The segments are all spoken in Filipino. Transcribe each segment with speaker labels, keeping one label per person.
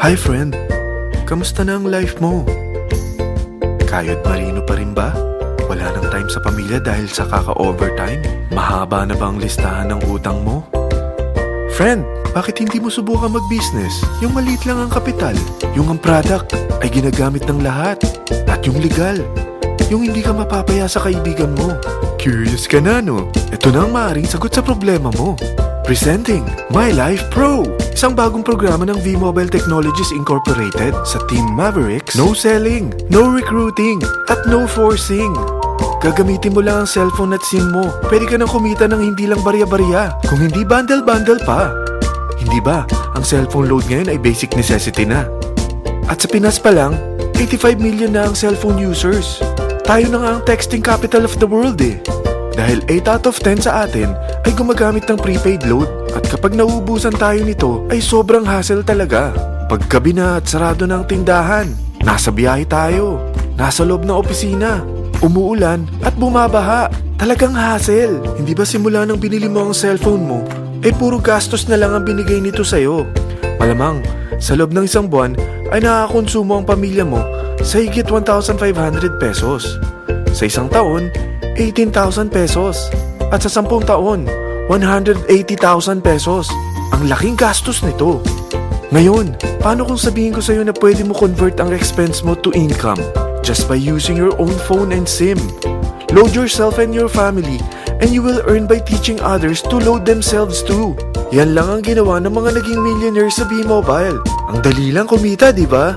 Speaker 1: Hi friend, kamusta na ang life mo? Kayod marino pa rin ba? Wala nang time sa pamilya dahil sa kaka-overtime? Mahaba na ba ang listahan ng utang mo? Friend, bakit hindi mo subukan mag-business? Yung maliit lang ang kapital, yung ang product ay ginagamit ng lahat, at yung legal, yung hindi ka mapapaya sa kaibigan mo. Curious ka na, no? Ito na ang maaaring sagot sa problema mo. Presenting My Life Pro, isang bagong programa ng V-Mobile Technologies Incorporated sa Team Mavericks. No selling, no recruiting, at no forcing. Gagamitin mo lang ang cellphone at SIM mo. Pwede ka nang kumita ng hindi lang barya-barya, kung hindi bundle-bundle pa. Hindi ba, ang cellphone load ngayon ay basic necessity na. At sa Pinas pa lang, 85 million na ang cellphone users. Tayo na nga ang texting capital of the world eh. Dahil 8 out of 10 sa atin ay gumagamit ng prepaid load. At kapag nauubusan tayo nito ay sobrang hassle talaga. Paggabi na at sarado ng tindahan, nasa biyahe tayo, nasa loob ng opisina, umuulan at bumabaha. Talagang hassle. Hindi ba simula nang binili mo ang cellphone mo, ay puro gastos na lang ang binigay nito sa'yo? Malamang, sa loob ng isang buwan ay nakakakonsumo ang pamilya mo sa higit 1,500 pesos. Sa isang taon, 18,000 pesos. At sa 10 taon, 180,000 pesos. Ang laking gastos nito. Ngayon, paano kung sabihin ko sa'yo na pwede mo convert ang expense mo to income just by using your own phone and SIM? Load yourself and your family and you will earn by teaching others to load themselves too. Yan lang ang ginawa ng mga naging millionaires sa V-Mobile. Ang dali lang kumita, di ba?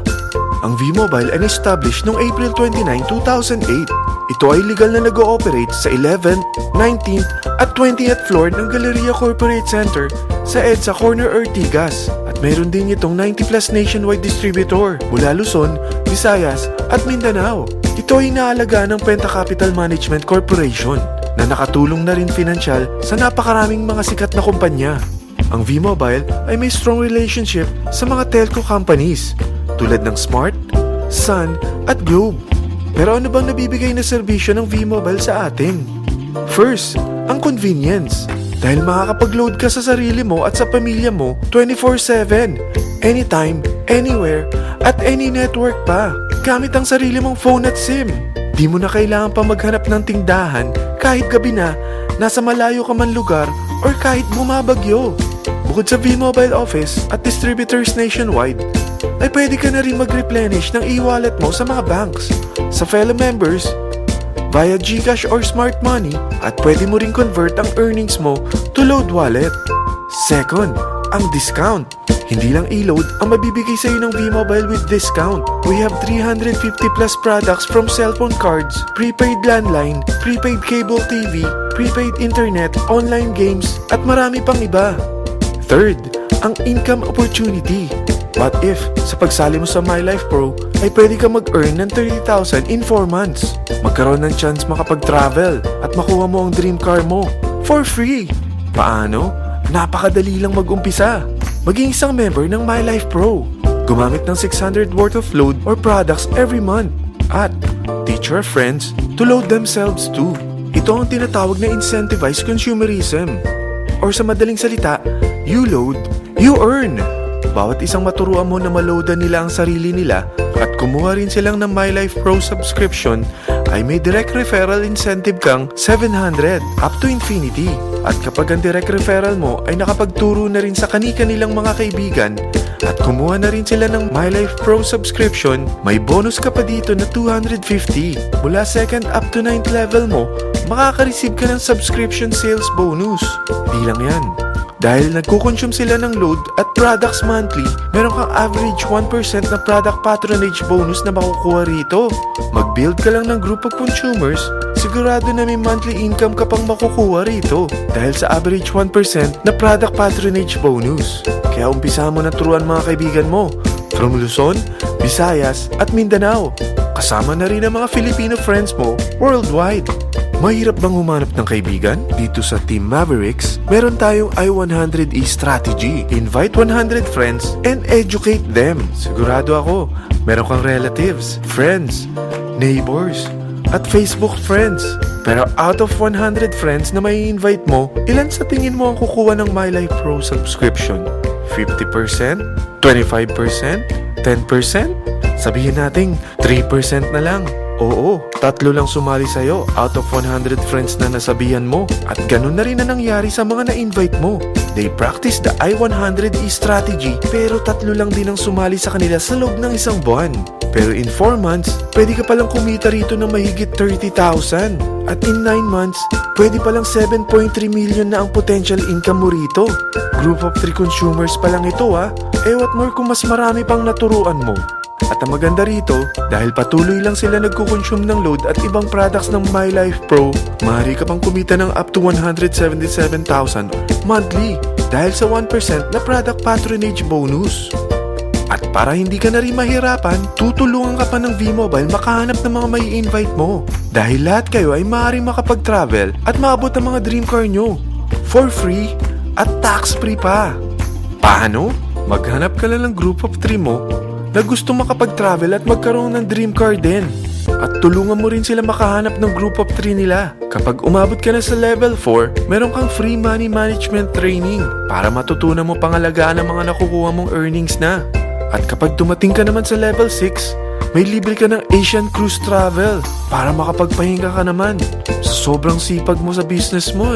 Speaker 1: Ang V-Mobile ay established noong April 29, 2008. Ito ay legal na nag-ooperate sa 11th, 19th at 20th floor ng Galleria Corporate Center sa EDSA Corner Ortigas. At mayroon din itong 90 plus nationwide distributor mula Luzon, Visayas at Mindanao. Ito ay inaalagaan ng Penta Capital Management Corporation na nakatulong na rin pinansyal sa napakaraming mga sikat na kumpanya. Ang V-Mobile ay may strong relationship sa mga telco companies tulad ng Smart, Sun at Globe. Pero ano bang nabibigay na serbisyo ng V-Mobile sa atin? First, ang convenience. Dahil makakapag-load ka sa sarili mo at sa pamilya mo 24/7, anytime, anywhere, at any network pa. Gamit ang sarili mong phone at SIM. Di mo na kailangan pa maghanap ng tindahan kahit gabi na, nasa malayo ka man lugar, or kahit bumabagyo. Bukod sa V-Mobile office at distributors nationwide, ay pwede ka na rin mag-replenish ng e-wallet mo sa mga banks, sa fellow members, via GCash or Smart Money, at pwede mo rin convert ang earnings mo to load wallet. Second, ang discount. Hindi lang e-load ang mabibigay sa iyo ng V-Mobile with discount. We have 350 plus products from cellphone cards, prepaid landline, prepaid cable TV, prepaid internet, online games, at marami pang iba. Third, ang income opportunity. What if, sa pagsali mo sa My Life Pro, ay pwede ka mag-earn ng 30,000 in 4 months? Magkaroon ng chance makapag-travel at makuha mo ang dream car mo for free. Paano? Napakadali lang mag-umpisa. Maging isang member ng My Life Pro. Gumamit ng 600 worth of load or products every month. At teach your friends to load themselves too. Ito ang tinatawag na incentivized consumerism. Or sa madaling salita, you load, you earn. Bawat isang maturuan mo na maloadan nila ang sarili nila at kumuha rin silang ng My Life Pro subscription ay may direct referral incentive kang 700 up to infinity. At kapag ang direct referral mo ay nakapagturo na rin sa kani-kanilang mga kaibigan at kumuha na rin sila ng My Life Pro subscription, may bonus ka pa dito na 250. Mula 2nd up to 9th level mo, makaka-receive ka ng subscription sales bonus. Di lang yan. Dahil nagkukonsume sila ng load at products monthly, meron kang average 1% na product patronage bonus na makukuha rito. Mag-build ka lang ng group of consumers, sigurado na may monthly income ka pang makukuha rito dahil sa average 1% na product patronage bonus. Kaya umpisa mo na turuan mga kaibigan mo from Luzon, Visayas at Mindanao. Kasama na rin ang mga Filipino friends mo worldwide. Mahirap bang humanap ng kaibigan? Dito sa Team Mavericks, meron tayong I100E strategy. Invite 100 friends and educate them. Sigurado ako, meron kang relatives, friends, neighbors, at Facebook friends. Pero out of 100 friends na may invite mo, ilan sa tingin mo ang kukuha ng My Life Pro subscription? 50%? 25%? 10%? Sabihin nating 3% na lang. Oo, 3 lang sumali sa'yo out of 100 friends na nasabihan mo. At ganun na rin na nangyari sa mga na-invite mo. They practice the I-100E strategy pero 3 lang din ang sumali sa kanila sa loob ng isang buwan. Pero in 4 months, pwede ka palang kumita rito ng mahigit 30,000. At in 9 months, pwede palang 7.3 million na ang potential income mo rito. Group of 3 consumers pa lang ito what more kung mas marami pang naturuan mo. At ang maganda rito, dahil patuloy lang sila nagkukonsume ng load at ibang products ng My Life Pro, maaari ka pang kumita ng up to 177,000 monthly dahil sa 1% na product patronage bonus. At para hindi ka na rin mahirapan, tutulungan ka pa ng V-Mobile makahanap ng mga may invite mo. Dahil lahat kayo ay maaaring makapag-travel at maabot ang mga dream car nyo for free at tax-free pa. Paano? Maghanap ka lang ng group of 3 mo na gusto makapag-travel at magkaroon ng dream car din. At tulungan mo rin sila makahanap ng group of 3 nila. Kapag umabot ka na sa level 4, meron kang free money management training para matutunan mo pangalagaan ang mga nakukuha mong earnings na. At kapag dumating ka naman sa level 6, may libre ka ng Asian Cruise Travel para makapagpahinga ka naman sa sobrang sipag mo sa business mo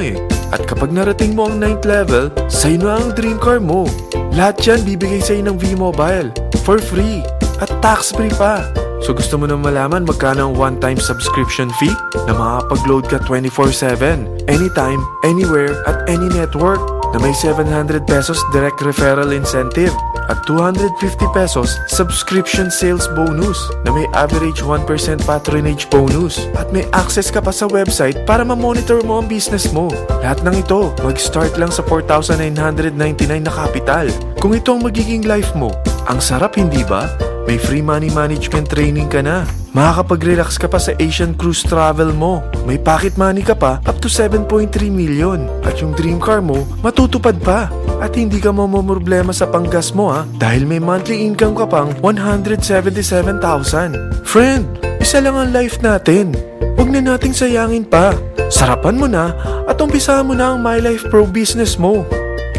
Speaker 1: At kapag narating mo ang 9th level, sa'yo na ang dream car mo. Lahat yan bibigay sa'yo ng V-Mobile for free at tax-free pa. So gusto mo na malaman magkano ang one-time subscription fee na makakapag-load ka 24/7, anytime, anywhere, at any network na may 700 pesos direct referral incentive at 250 pesos subscription sales bonus na may average 1% patronage bonus at may access ka pa sa website para ma-monitor mo ang business mo. Lahat ng ito mag-start lang sa 4,999 na capital. Kung ito ang magiging life mo, ang sarap hindi ba? May free money management training ka na. Makakapag-relax ka pa sa Asian Cruise Travel mo. May pocket money ka pa up to 7.3 million. At yung dream car mo, matutupad pa. At hindi ka mamomroblema sa panggas mo dahil may monthly income ka pang 177,000. Friend, isa lang ang life natin. Huwag na nating sayangin pa. Sarapan mo na at umpisahan mo na ang My Life Pro business mo.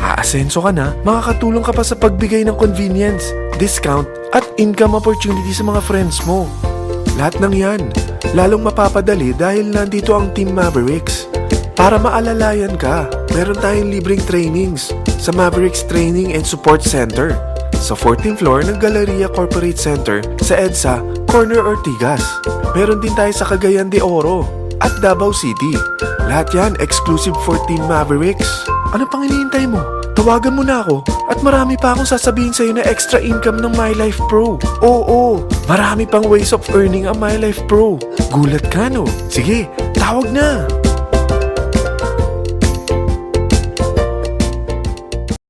Speaker 1: Aasenso ka na, makakatulong ka pa sa pagbigay ng convenience, discount, at income opportunity sa mga friends mo. Lahat ng yan, lalong mapapadali dahil nandito ang Team Mavericks. Para maalalayan ka, meron tayong libreng trainings sa Mavericks Training and Support Center sa 14th floor ng Galleria Corporate Center sa EDSA, Corner Ortigas. Meron din tayo sa Cagayan de Oro at Davao City. Lahat yan exclusive for Team Mavericks. Ano pang hinihintay mo? Tawagan mo na ako at marami pa akong sasabihin sa'yo na extra income ng My Life Pro. Oo, marami pang ways of earning ang My Life Pro. Gulat ka no? Sige, tawag na!